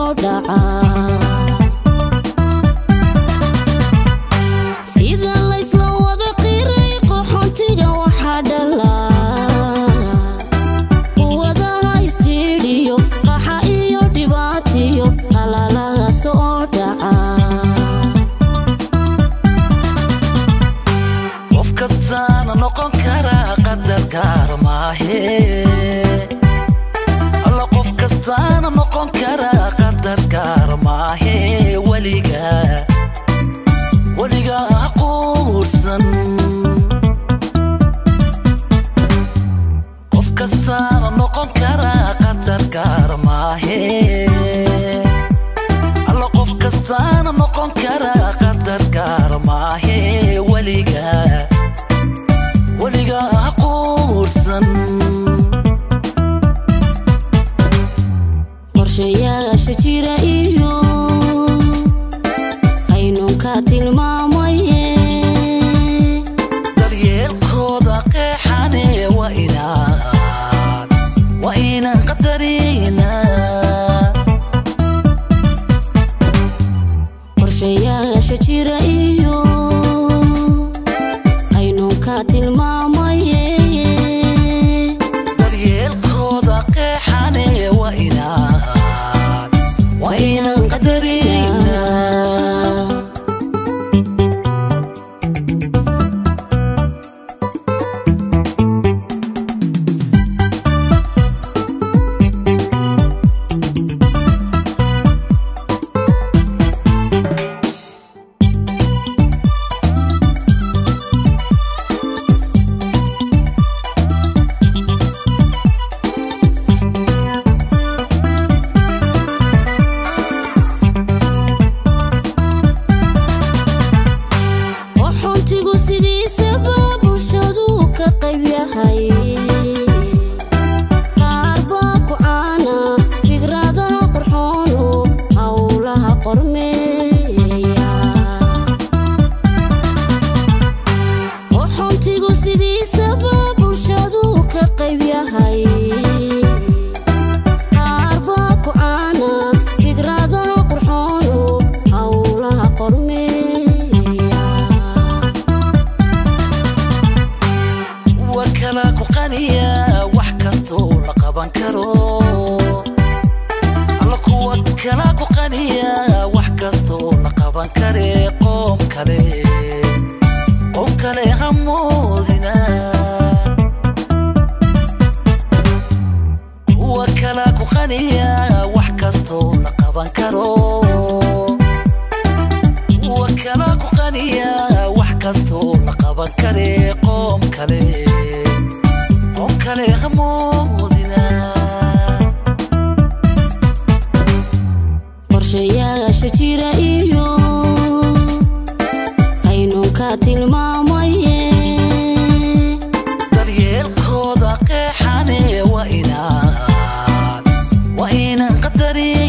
soo dhaca sida la isla wada qiray qoxontiga waxa dhala wada haystiyo qaxa iyo dhibaatiyo qalalaha soo dhaca qof kastaan noqon kara qadar gaar maahe أنا نقوم كرا قدر كرماهي وليقا قورسن قف كستانا نقوم كرا قدر كرماهي الله قف كستانا نقوم كرا قدر كرماهي وليقا قورسن qorshayaasha jira iyo aynu ka tilmaamaye daryeelkooda qeexane waa inaan qadarina qorshayaasha jira iyo aynu ka tilmaamaye daryeelkooda qeexane waa inaan qadarina qorshayaasha jira iyo aynu ka tilmaamaye daryeelkooda qeexane waa inaan qadarina